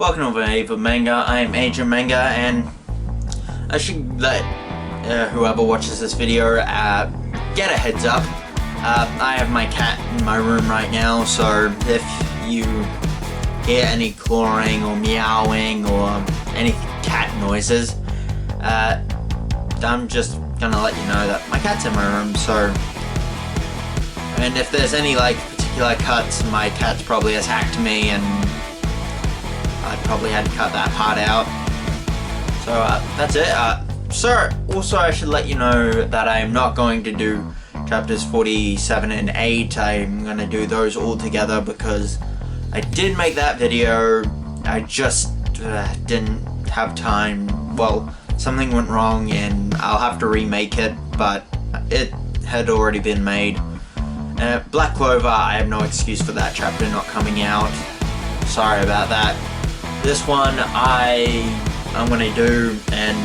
Welcome to Ava Manga. I am Agent Manga, and I should let whoever watches this video get a heads up. I have my cat in my room right now, so if you hear any clawing or meowing or any cat noises, I'm just gonna let you know that my cat's in my room. So, and if there's any particular cuts, my cat's probably attacked me, and I probably had to cut that part out. So that's it. Also I should let you know that I am not going to do chapters 47 and 8. I'm going to do those all together because I did make that video. I just didn't have time. Well, something went wrong and I'll have to remake it, but it had already been made. Black Clover, I have no excuse for that chapter not coming out. Sorry about that. This one I'm gonna do, and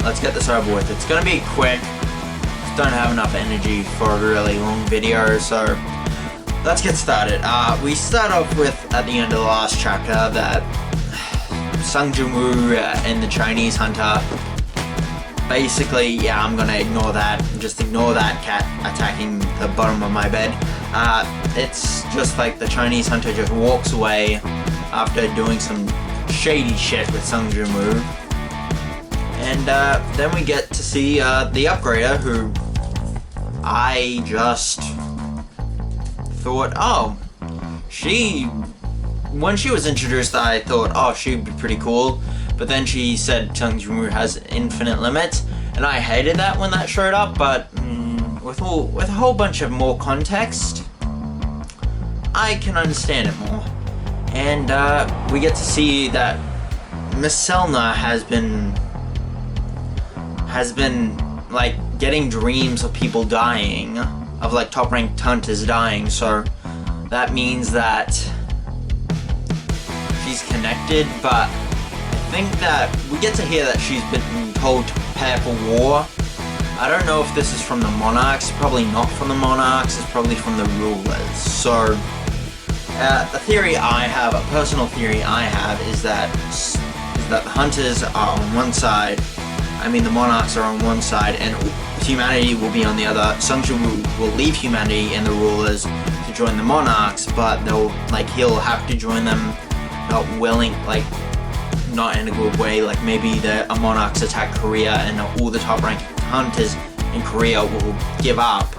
let's get this over with. It's gonna be quick. Just don't have enough energy for a really long video, so let's get started. We start off with, at the end of the last chapter, that Sung Jin-woo and the Chinese hunter. Basically, yeah, I'm gonna ignore that. Just ignore that cat attacking the bottom of my bed. It's just like the Chinese hunter just walks away after doing some shady shit with Sung Jin-woo. And then we get to see the upgrader, who I just thought, oh, when she was introduced, I thought, oh, she'd be pretty cool. But then she said Sung Jin-woo has infinite limits, and I hated that when that showed up, but with a whole bunch of more context, I can understand it more. And we get to see that Miss Selna has been like getting dreams of people dying, of like top ranked hunters dying, so that means that she's connected. But I think that we get to hear that she's been told to prepare for war. I don't know if this is from the monarchs. Probably not from the monarchs. It's probably from the rulers. So the theory I have, a personal theory I have, is that the hunters are on one side. I mean, the monarchs are on one side, and humanity will be on the other. Sung Jin-woo will leave humanity and the rulers to join the monarchs, but he'll have to join them, not willing, not in a good way. Like maybe the monarchs attack Korea, and all the top-ranked hunters in Korea will give up,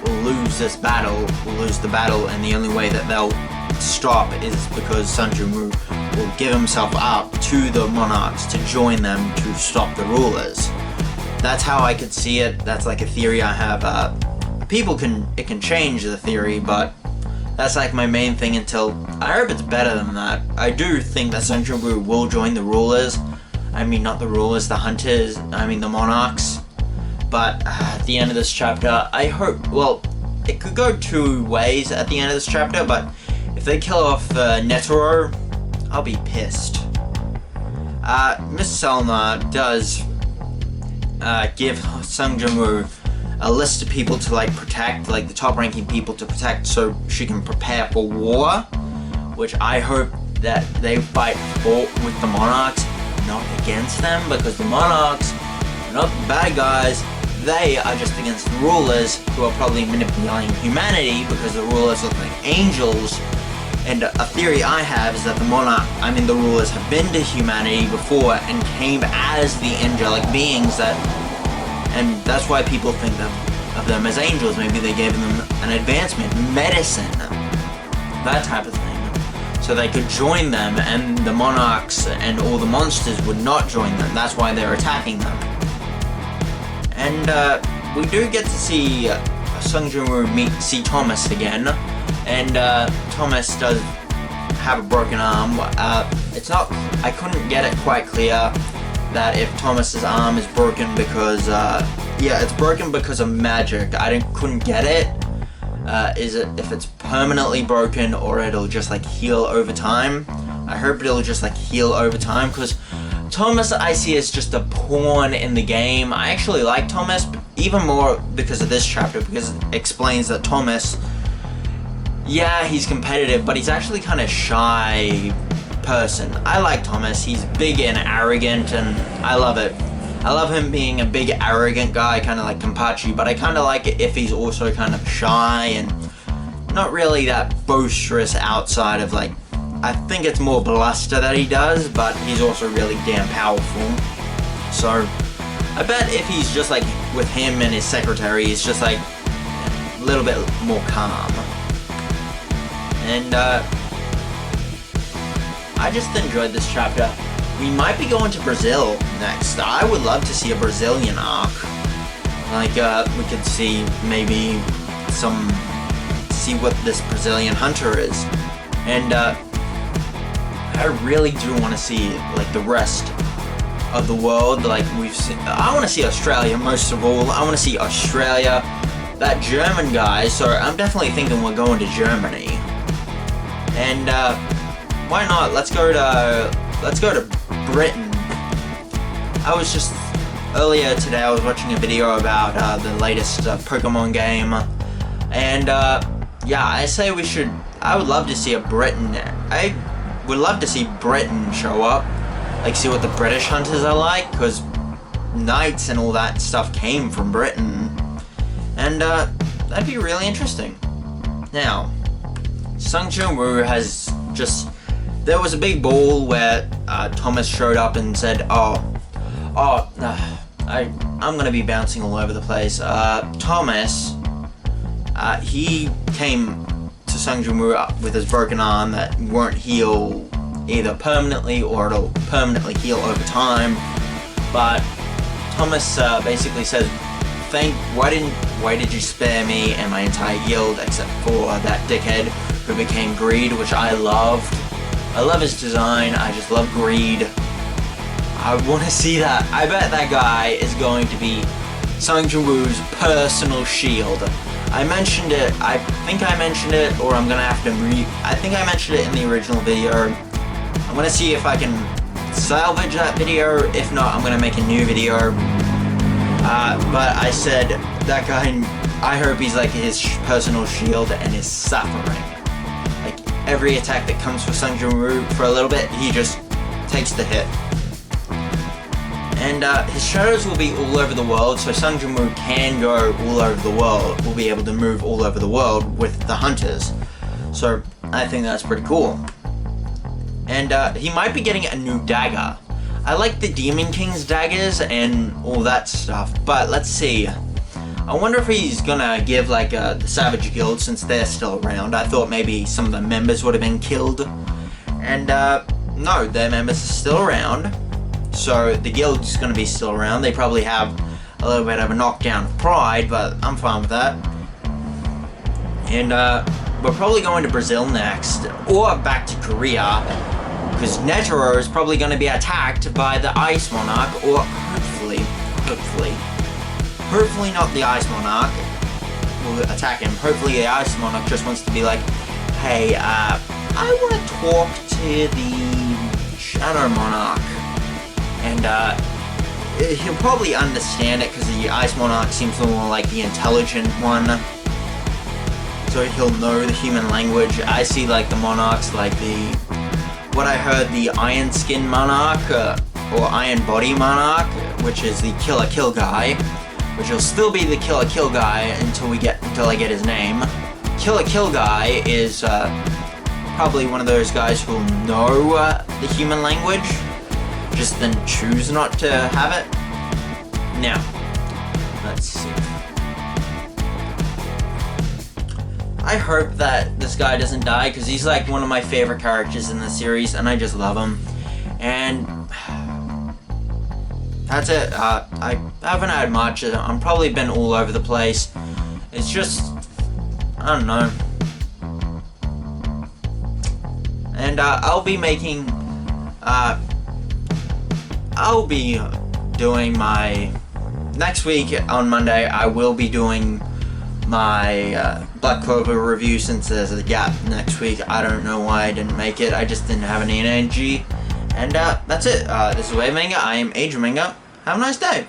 will lose this battle, will lose the battle, and the only way that they'll stop is because Sung Jin-woo will give himself up to the monarchs to join them to stop the rulers. That's how I could see it. That's like a theory I have. It can change the theory, but that's like my main thing until I hope it's better than that. I do think that Sung Jin-woo will join the rulers. I mean, not the rulers, the hunters. I mean, the monarchs. But at the end of this chapter, I hope, well, it could go two ways at the end of this chapter, but if they kill off Netero, I'll be pissed. Miss Selna does give Sung Jin-woo a list of people to protect, the top-ranking people to protect, so she can prepare for war, which I hope that they fight with the monarchs, not against them, because the monarchs are not the bad guys. They are just against the rulers, who are probably manipulating humanity because the rulers look like angels. And a theory I have is that the rulers have been to humanity before and came as the angelic beings and that's why people think of them as angels. Maybe they gave them an advancement, medicine, that type of thing, so they could join them, and the monarchs and all the monsters would not join them. That's why they're attacking them. And we do get to see Sung Jin-woo see Thomas again, and Thomas does have a broken arm. I couldn't get it quite clear that if Thomas's arm is broken because, it's broken because of magic. I couldn't get it. Is it if it's permanently broken or it'll just heal over time? I hope it'll just heal over time, because Thomas I see as just a pawn in the game. I actually like Thomas even more because of this chapter, because it explains that Thomas, yeah, he's competitive, but he's actually kind of shy person. I like Thomas. He's big and arrogant, and I love it. I love him being a big arrogant guy, kind of like Kenpachi, but I kind of like it if he's also kind of shy and not really that boisterous outside of, like, I think it's more bluster that he does, but he's also really damn powerful. So I bet if he's just like with him and his secretary, he's just like a little bit more calm. And I just enjoyed this chapter. We might be going to Brazil next. I would love to see a Brazilian arc. Like, we could see maybe see what this Brazilian hunter is. And I really do want to see, like, the rest of the world. Like, we've seen, I want to see Australia most of all. I want to see Australia, that German guy. So I'm definitely thinking we're going to Germany. And why not? Let's go to Britain. I was just earlier today. I was watching a video about the latest Pokemon game, and yeah, I say we should. I would love to see a Britain. I would love to see Britain show up, like see what the British hunters are like, because knights and all that stuff came from Britain, and that'd be really interesting. Now, Sung Jin-woo has just. There was a big ball where Thomas showed up and said, I'm gonna be bouncing all over the place. Thomas, he came to Sung Jin-woo with his broken arm that won't heal either permanently or it'll permanently heal over time. But Thomas basically says, why did you spare me and my entire guild except for that dickhead who became Greed, which I loved. I love his design. I just love Greed. I want to see that. I bet that guy is going to be Sung Jin-woo's personal shield. I mentioned it. I think I mentioned it, or I'm gonna have to I think I mentioned it in the original video. I'm gonna see if I can salvage that video. If not, I'm gonna make a new video. But I said that guy. I hope he's like his personal shield and is suffering. Like every attack that comes for Sung Jin-woo for a little bit, he just takes the hit. And his shadows will be all over the world, so Sung Jin-woo can go all over the world. Will be able to move all over the world with the hunters. So I think that's pretty cool. And he might be getting a new dagger. I like the Demon King's daggers and all that stuff, but let's see. I wonder if he's gonna give like the Savage Guild, since they're still around. I thought maybe some of the members would have been killed. And no, their members are still around. So the guild's gonna be still around. They probably have a little bit of a knockdown of pride, but I'm fine with that. And we're probably going to Brazil next, or back to Korea, because Netero is probably going to be attacked by the Ice Monarch, or hopefully not the Ice Monarch will attack him. Hopefully the Ice Monarch just wants to be like, hey, I want to talk to the Shadow Monarch. And he'll probably understand it, because the Ice Monarch seems more like the intelligent one. So he'll know the human language. I see like the monarchs like what I heard, the Iron Skin Monarch, or Iron Body Monarch, which is the Killer Kill guy, which will still be the Killer Kill guy until I get his name. Killer Kill guy is probably one of those guys who'll know the human language, just then choose not to have it. Now, let's see. I hope that this guy doesn't die, because he's like one of my favorite characters in the series, and I just love him. And that's it. I haven't had much. I've probably been all over the place. It's just, I don't know. And I'll be making, I'll be doing my, next week on Monday, I will be doing my Black Clover review, since there's a gap next week. I don't know why I didn't make it. I just didn't have any energy. And that's it. This is Wave Manga. I am Adrian Manga. Have a nice day.